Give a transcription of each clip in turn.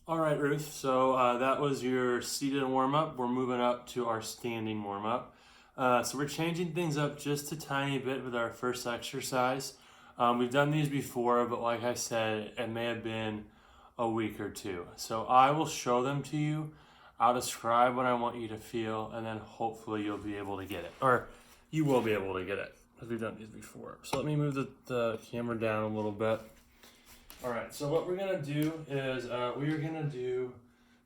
All right, Ruth. So that was your seated warm up. We're moving up to our standing warm up. So we're changing things up just a tiny bit with our first exercise. We've done these before, but like I said, it may have been a week or two. So I will show them to you. I'll describe what I want you to feel, and then hopefully you'll be able to get it. Or you will be able to get it, because we've done these before. So let me move the camera down a little bit. All right, so what we're gonna do is we are gonna do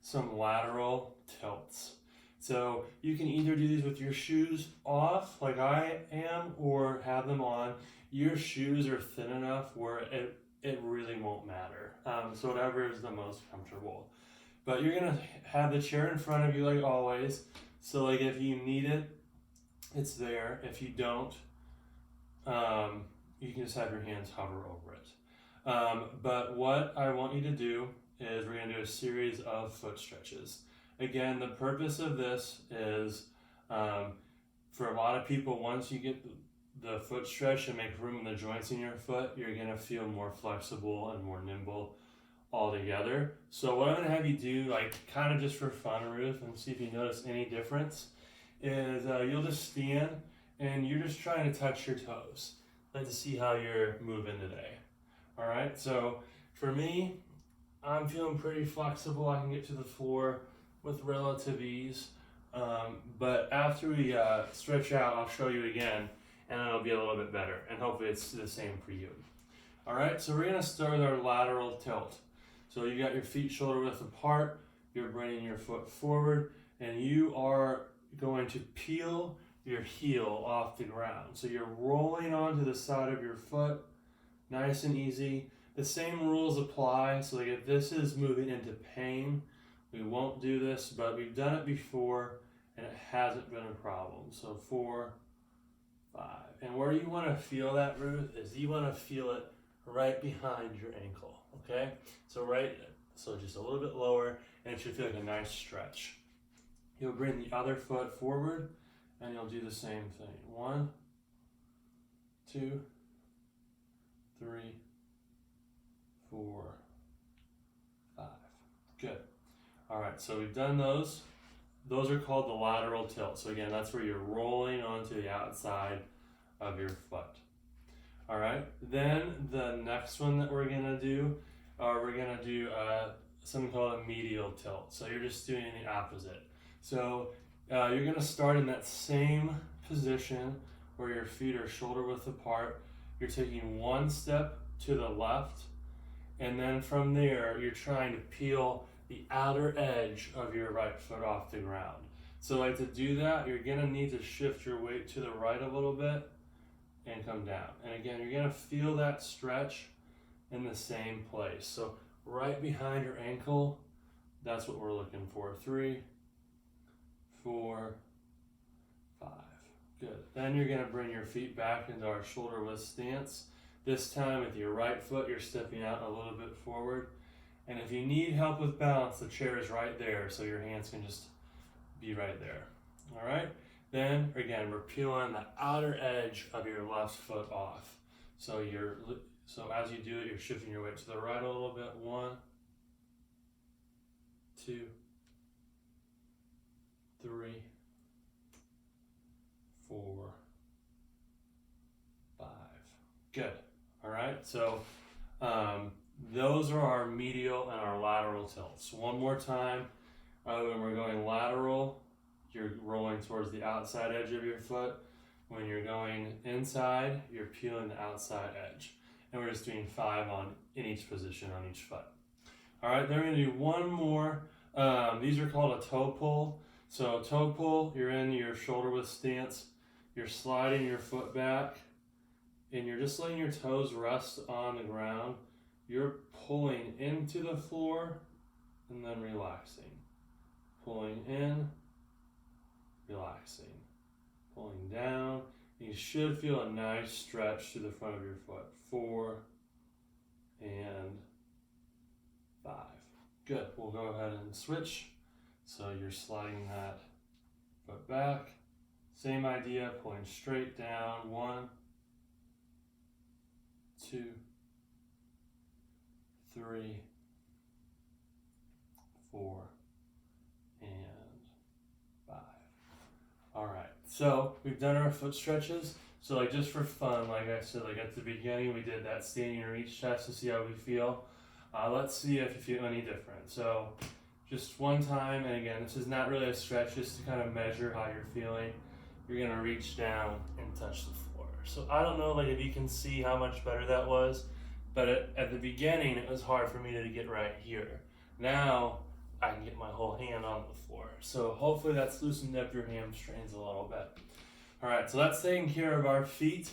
some lateral tilts. So you can either do these with your shoes off, like I am, or have them on. Your shoes are thin enough where it really won't matter. So whatever is the most comfortable. But you're gonna have the chair in front of you like always. So like if you need it, it's there. If you don't, you can just have your hands hover over it. But what I want you to do is we're going to do a series of foot stretches. Again, the purpose of this is for a lot of people, once you get the foot stretch and make room in the joints in your foot, you're going to feel more flexible and more nimble altogether. So what I'm going to have you do, like kind of just for fun, Ruth, and see if you notice any difference, is you'll just stand and you're just trying to touch your toes. I'd like to see how you're moving today. All right, so for me, I'm feeling pretty flexible. I can get to the floor with relative ease. But after we stretch out, I'll show you again, and it'll be a little bit better. And hopefully it's the same for you. All right, so we're gonna start with our lateral tilt. So you got your feet shoulder width apart, you're bringing your foot forward, and you are going to peel your heel off the ground. So you're rolling onto the side of your foot, nice and easy. The same rules apply. So like if this is moving into pain, we won't do this, but we've done it before and it hasn't been a problem. So 4, 5. And where you want to feel that, Ruth, is you want to feel it right behind your ankle. Okay? So just a little bit lower, and it should feel like a nice stretch. You'll bring the other foot forward and you'll do the same thing. 1, 2, 3, 4, 5. Good. All right, so we've done those. Those are called the lateral tilt. So again, that's where you're rolling onto the outside of your foot. All right, then the next one that we're gonna do, something called a medial tilt. So you're just doing the opposite. So you're gonna start in that same position where your feet are shoulder width apart. You're taking one step to the left, and then from there, you're trying to peel the outer edge of your right foot off the ground. So like to do that, you're gonna need to shift your weight to the right a little bit and come down. And again, you're gonna feel that stretch in the same place. So right behind your ankle, that's what we're looking for. 3, 4, 5. Good. Then you're gonna bring your feet back into our shoulder width stance. This time with your right foot, you're stepping out a little bit forward. And if you need help with balance, the chair is right there, so your hands can just be right there. All right? Then, again, we're peeling the outer edge of your left foot off. So as you do it, you're shifting your weight to the right a little bit. 1, 2, 3, 4, 5. Good. All right, so those are our medial and our lateral tilts. One more time, when we're going lateral, you're rolling towards the outside edge of your foot. When you're going inside, you're peeling the outside edge. And we're just doing 5 in each position on each foot. All right, then we're gonna do one more. These are called a toe pull. So toe pull, you're in your shoulder width stance. You're sliding your foot back, and you're just letting your toes rest on the ground. You're pulling into the floor and then relaxing. Pulling in, relaxing. Pulling down. You should feel a nice stretch through the front of your foot. 4 and 5. Good. We'll go ahead and switch. So you're sliding that foot back. Same idea, pulling straight down. 1, 2, 3, 4, and 5. All right, so we've done our foot stretches. So like just for fun, like I said, like at the beginning, we did that standing and reach test to see how we feel. Let's see if you feel any different. So just one time, and again, this is not really a stretch, just to kind of measure how you're feeling. You're gonna reach down and touch the floor. So I don't know like if you can see how much better that was, but at the beginning, it was hard for me to get right here. Now, I can get my whole hand on the floor. So hopefully that's loosened up your hamstrings a little bit. All right, so that's taking care of our feet.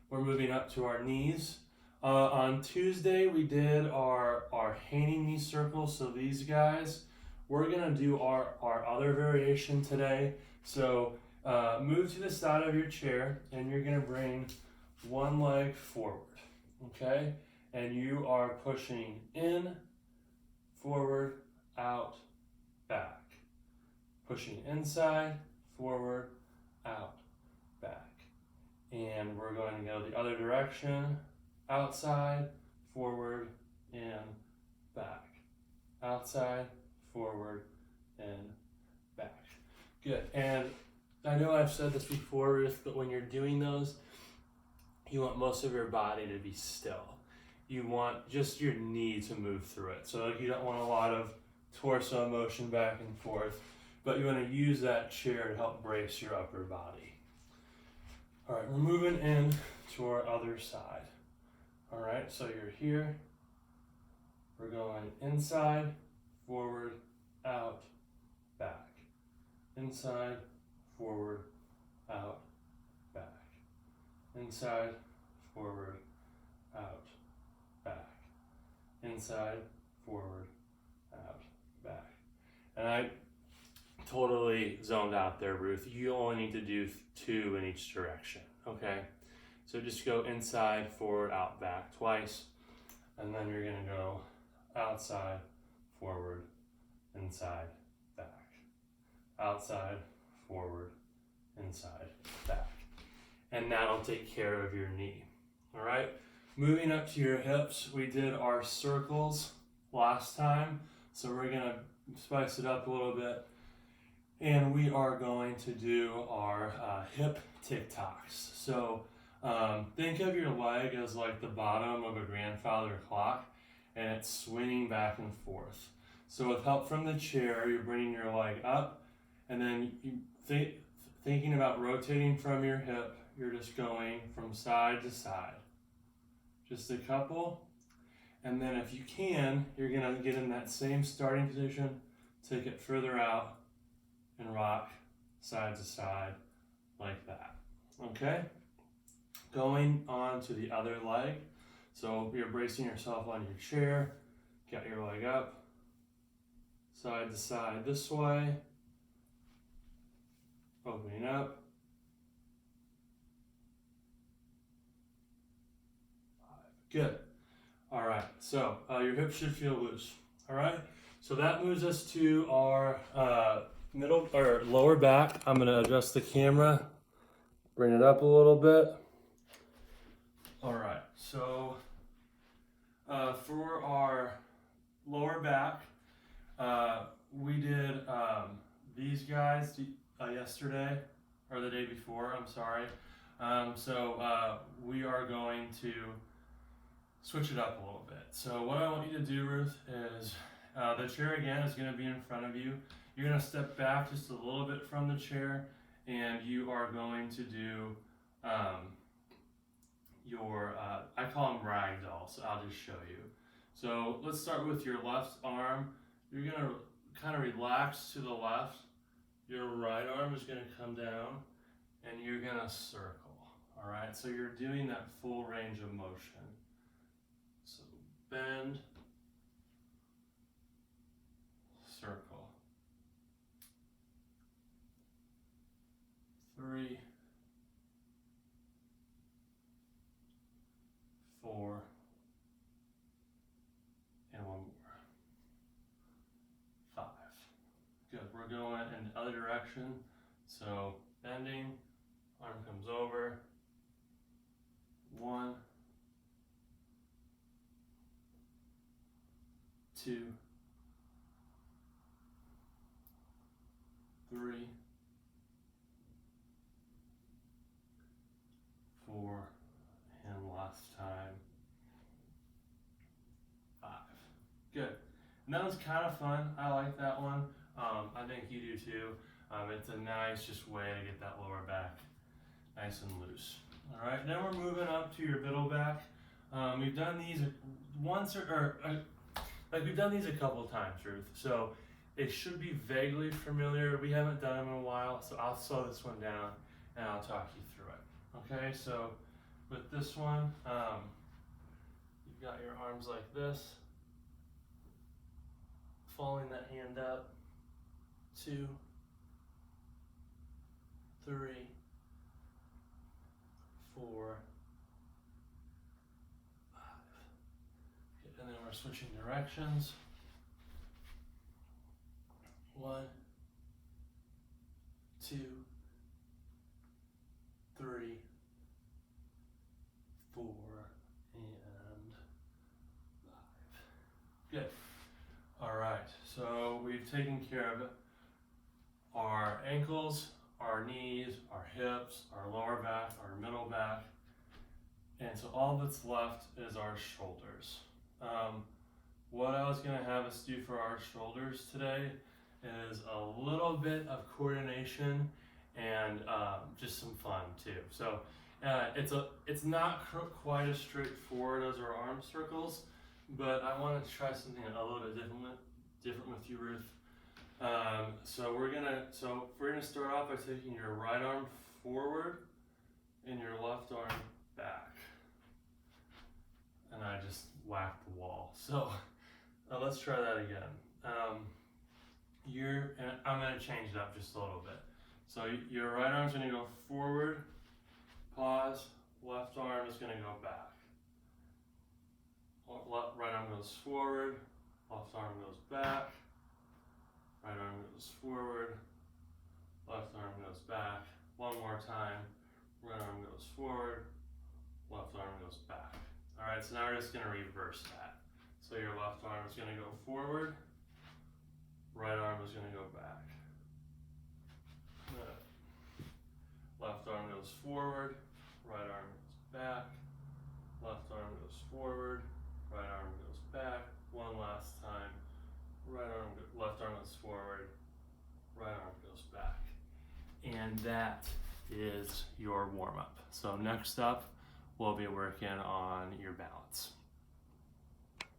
We're moving up to our knees. On Tuesday, we did our hanging knee circles. So these guys, we're gonna do our other variation today. So move to the side of your chair and you're gonna bring one leg forward, okay? And you are pushing in, forward, out, back. Pushing inside, forward, out, back. And we're going to go the other direction, outside, forward, in, back. Outside, forward, in, back. Good. And I know I've said this before, Ruth, but when you're doing those, you want most of your body to be still. You want just your knee to move through it. So like you don't want a lot of torso motion back and forth, but you want to use that chair to help brace your upper body. All right, we're moving in to our other side. All right, so you're here. We're going inside, forward, out, back. Inside, forward, out, back. Inside, forward, out, back. Inside, forward, out, back. And I totally zoned out there, Ruth. You only need to do 2 in each direction, okay? So just go inside, forward, out, back twice, and then you're gonna go outside, forward, inside, back. Outside, forward, inside, back. And that'll take care of your knee, all right? Moving up to your hips, we did our circles last time, so we're gonna spice it up a little bit. And we are going to do our hip tic-tacs. So think of your leg as like the bottom of a grandfather clock, and it's swinging back and forth. So with help from the chair, you're bringing your leg up, and then thinking about rotating from your hip, you're just going from side to side. Just a couple. And then if you can, you're gonna get in that same starting position, take it further out, and rock side to side like that, okay? Going on to the other leg. So you're bracing yourself on your chair, got your leg up, side to side this way, opening up. 5, good. All right, so your hips should feel loose, all right? So that moves us to our middle or lower back. I'm gonna adjust the camera, bring it up a little bit. All right, so for our lower back, we did these guys yesterday, or the day before, I'm sorry. So we are going to switch it up a little bit. So what I want you to do, Ruth, is the chair again is gonna be in front of you. You're gonna step back just a little bit from the chair, and you are going to do I call them ragdoll, so I'll just show you. So let's start with your left arm. You're gonna kind of relax to the left. Your right arm is gonna come down, and you're gonna circle, all right? So you're doing that full range of motion. So bend, circle. 3, 4, and one more. 5. Good. We're going in the other direction. So bending, arm comes over. 1, 2, 3, 4, and last time, 5. Good. And that was kind of fun. I like that one. I think you do too. It's a nice just way to get that lower back nice and loose. All right, then we're moving up to your middle back. We've done these once we've done these a couple of times, Ruth. So they should be vaguely familiar. We haven't done them in a while, so I'll slow this one down and I'll talk you through it. Okay, so with this one, you've got your arms like this, folding that hand up, 2, 3, 4, 5. Okay, and then we're switching directions. 1, 2, 3, 4, and 5. Good. All right, so we've taken care of our ankles, our knees, our hips, our lower back, our middle back, and so all that's left is our shoulders. What I was going to have us do for our shoulders today is a little bit of coordination and just some fun too. So it's not quite as straightforward as our arm circles, but I wanted to try something a little bit different with you, Ruth. So we're gonna start off by taking your right arm forward and your left arm back. And I just whacked the wall. So let's try that again. And I'm gonna change it up just a little bit. So your right arm's gonna go forward, pause, left arm is gonna go back. Right arm goes forward, left arm goes back, right arm goes forward, left arm goes back. One more time, right arm goes forward, left arm goes back. All right, so now we're just gonna reverse that. So your left arm is gonna go forward, right arm is gonna go back. Left arm goes forward, right arm goes back, left arm goes forward, right arm goes back. One last time, left arm goes forward, right arm goes back. And that is your warm-up. So next up, we'll be working on your balance.